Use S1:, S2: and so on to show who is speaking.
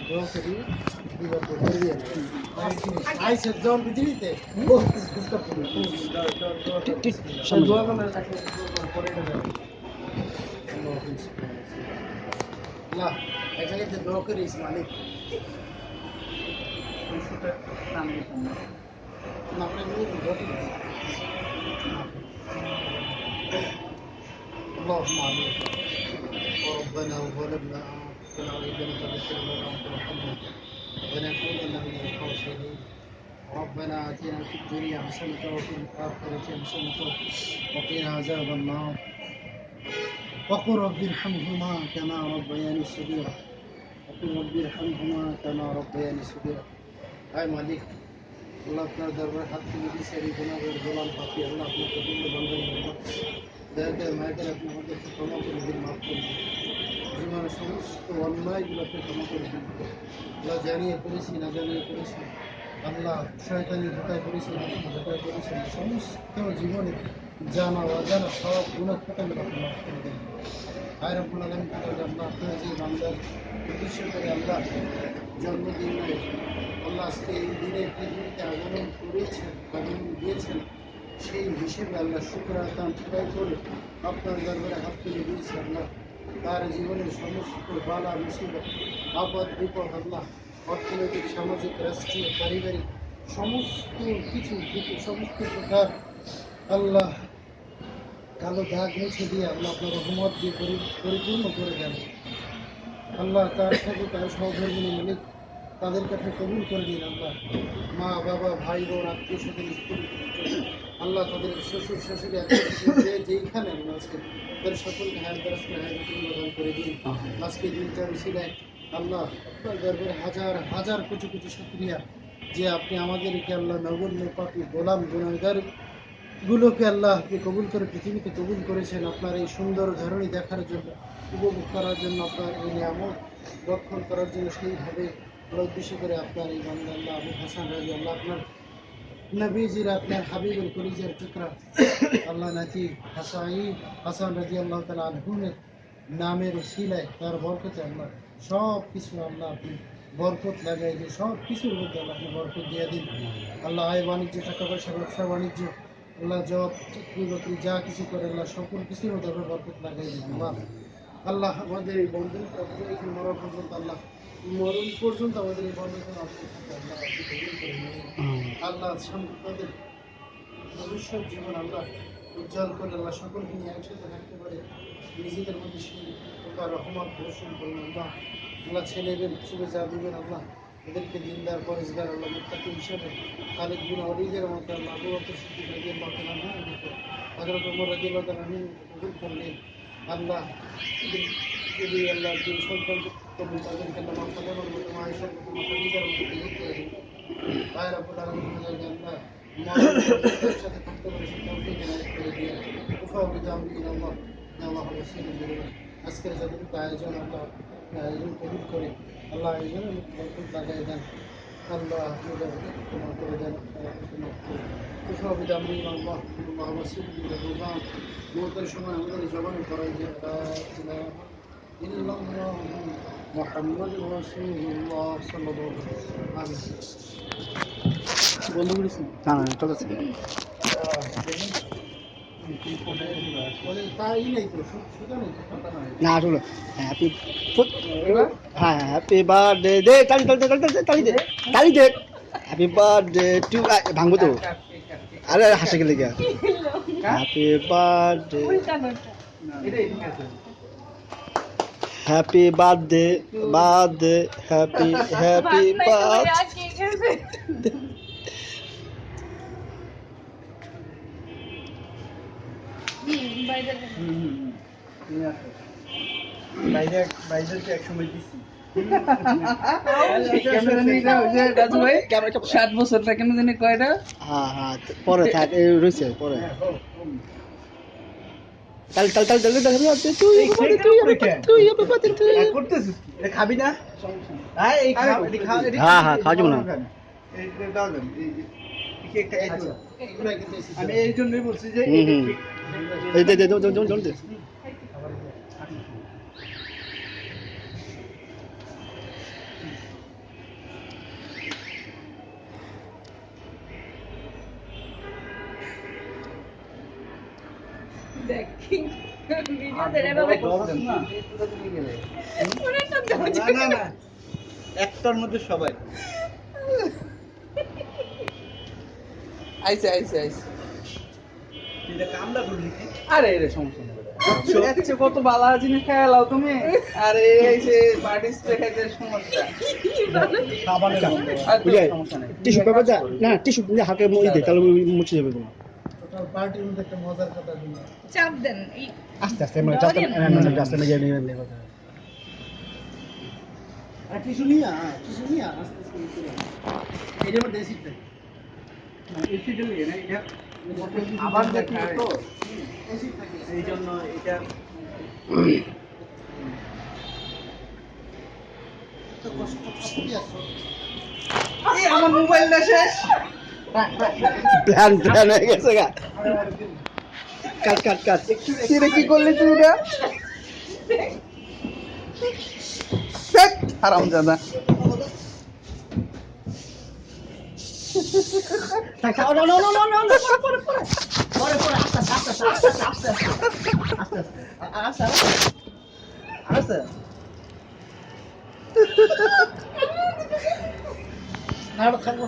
S1: দোয়া করি বিবাহ করবে আইসে জন পৃথিবীতে বহুত গুরুত্বপূর্ণ দোয়া করলে তাকে পড়ে যাবে আল্লাহ এখানে যে দোয়া করিস মালিক اللهم آمين وربنا وظلمنا أنفسنا وإن لم تغفر لنا وترحمنا لنكونن من الخاسرين ربنا آتنا في الدنيا حسنة وفي الآخرة حسنة وقنا عذاب النار وقل رب ارحمهما كما ربياني صغيرا وقل رب ارحمهما كما ربياني صغيرا أي مالك আল্লাহ আপনার দরবার হাত তুলে দিয়েছে এই গুনাহের গোলাম পাপি আল্লাহ আপনার কবুল বান্দাই আল্লাহ দয়া করে মায়া করে আপনি আমাদেরকে ক্ষমা করে দিন মাফ করে দিন জীবনের সমস্ত অন্যায়গুলোকে ক্ষমা করে দিন আল্লাহ জানিয়ে করেছি না জানিয়ে করেছি আল্লাহ শয়তানি ধোকায় করেছি না ধোকায় করেছি সমস্ত জীবনে জানা অজানা সব গুনাহ খাতাগুলো আপনি মাফ করে দিন আয় রব্বুল আলামিন আল্লাহ আপনার যে বান্দার উদ্দেশ্য করে আল্লাহ জন্মদিন নয় আল্লাহ আজকে এই দিনে পৃথিবীতে আগমন করেছেন আগমন দিয়েছেন সেই হিসেবে আল্লাহ শুকর আদান আদায় করে আপনার দরবারে হাত তুলে দিয়েছে আল্লাহ তার জীবনের সমস্ত বালা মুসিবত আপদ বিপদ আল্লাহ অর্থনৈতিক সামাজিক রাষ্ট্রীয় পারিবারিক সমস্ত কিছু সমস্ত প্রকার আল্লাহ কালো দাগ মুছে দিয়ে আল্লাহ আপনার রহমত দিয়ে পরিপূর্ণ করে দেন আল্লাহ তার সাথে তার সহধর্মিনী মালিক তাদেরকে আপনি কবুল করে দিন আল্লাহ মা বাবা ভাই বোন আত্মীয় স্বজন স্ত্রী আল্লাহ তাদের শ্বশুর শাশুড়ি আত্মীয় যেইখানে আছে তাদের সকলকে হায়াত প্রদান করে দিন আজকে দিনটা ছিলেন আল্লাহ আপনার দরবারে হাজার হাজার কোটি কোটি শুকরিয়া যে আপনি আমাদেরকে আল্লাহ নগণ্য পাপী গোলাম গুনাহগার গুলোকে আল্লাহ আপনি কবুল করে পৃথিবীতে কবুল করেছেন আপনার এই সুন্দর ধরনী দেখার জন্য উপভোগ করার জন্য আপনার এই নিয়ামত রক্ষণ করার জন্য সেইভাবে উদ্দেশ্য করে আপনার এই বান্দা আল্লাহ আবু হাসান রাজি আল্লাহ আপনার নবীজির আপনার হাবিবুল কলিজার টুকরা আল্লাহ নাকি হাসান রাজি আল্লাহ তালা আনহুনের নামের উসিলায় তার বরকতে আল্লাহ সব কিছু আল্লাহ আপনি বরকত লাগাই দিয়ে সব কিছুর মধ্যে আল্লাহ আপনি বরকত দিয়ে দিন আল্লাহ আয় বাণিজ্য টাকা পয়সা ব্যবসা বাণিজ্য আল্লাহ জব চাকরি বাকরি যা কিছু করে আল্লাহ সকল কিছুর মধ্যে আল্লাহ বরকত লাগাই দিন আল্লাহ আল্লাহ আমাদের এই বন্ধুটা মরা পর্যন্ত আল্লাহ মরণ পর্যন্ত আমাদের এই বন্ধুটা আল্লাহ তাদের ভবিষ্যৎ জীবন আল্লাহ উজ্জ্বল করে আল্লাহ সকলকে নিয়ে একসাথে থাকতে পারে নিজেদের মধ্যে সেই প্রকার রহমত বর্ষণ করুন আল্লাহ আল্লাহ ছেলেদের হিসেবে যা দিবেন আল্লাহ এদেরকে দিনদার পরেশগার আল্লাহ মুত্তাকি হিসেবে খালিদ বিন ওয়ালিদের মতো আল্লাহ আবু বকর সিদ্দিক রাদিয়াল্লাহু তাআলা আনহুর মতো হযরত ওমর রাদিয়াল্লাহু তাআলা আনহু কবুল করলেন আল্লাহ যদি আল্লাহ যে সন্তান কবুল তাদেরকে আল্লাহ ফাতেমার মতো আয়েশার মতো খাদিজার মতো কবুল করে দিন আয় রাব্বুল আলামিন তাদেরকে আল্লাহ একসাথে থাকতে পারে সেই তৌফিক এনায়েত করে দিয়ে উফাউযু আমরি ইলাল্লাহ আল্লাহ রাসূলুল্লাহ আজকের যতটুকু আয়োজন আল্লাহ আয়োজন কবুল করে আল্লাহ আয়োজনের বরকত লাগাই দেন আল্লাহ ক্ষমা করে দেন উফাউযু আমরি ইলাল্লাহ আল্লাহ রাসূলুল্লাহ মওতের সময় আমাদের জবানে করাই যে ইল্লাল্লাহ মুহাম্মাদুর রাসূলুল্লাহ সাল্লাল্লাহু আলাইহি ওয়াসাল্লাম বন্ধ করেছি না না চলছে না আসলে হ্যাপি হ্যাঁ হ্যাপি বার্থডে দে তালি তালি তালি তালি তালি দে তালি দে হ্যাপি বার্থডে টু ভাঙবো তো আরে হাসে গেলে গিয়া happy birthday happy birthday birthday happy happy birthday বাইরে এক সময় দিচ্ছি
S2: 7 বছর থাকে না জানি কয়টা
S1: হ্যাঁ হ্যাঁ পরে থাক রয়েছে পরে তাল তাল তাল তাল তাল তুই করতেছিস কি খাবি না হ্যাঁ এই হ্যাঁ হ্যাঁ খাওয়া যাবে না আমি এই জন্যই বলছি যে এই দে দে দে
S3: না না একটার মধ্যে সবাই
S2: আইছে আইছে আইছে
S3: এটা কামড়া করলি কি
S2: আরে রে সমস্যা নেই আচ্ছা কত ভালো জিনিস খেলাও তুমি আরে এই যে পার্টি স্প্রে খাইতে সমস্যা
S3: সাবানের গন্ধ
S2: আর তো
S4: বুঝাই
S2: সমস্যা নেই
S4: টিস্যু পেপার যা না টিস্যু দিয়ে হাতে মই দে তাহলে মুছে যাবে তোমার
S1: টোটাল পার্টির মধ্যে একটা মজার কথা দিলাম
S5: চাপ দেন
S4: আস্তে আস্তে মানে আস্তে আস্তে নিয়ে নিয়ে কথা
S1: আর টিস্যু নিয়ে আস্তে আস্তে করে এটার মধ্যে এসিড থাকে
S3: এসিডের লাগে না এটা আবার দেখি তো
S1: এসিড থাকে
S3: এই জন্য এটা
S1: তো কষ্ট শক্তি আছে
S2: এই আমার মোবাইলটা শেষ
S4: প্ল্যান হয়ে গেছে গা কাট কাট কাট
S2: কিরে কি করলি তুই এটা শেখ হারামজাদা
S1: খাও না পরে আস্তে না খাবো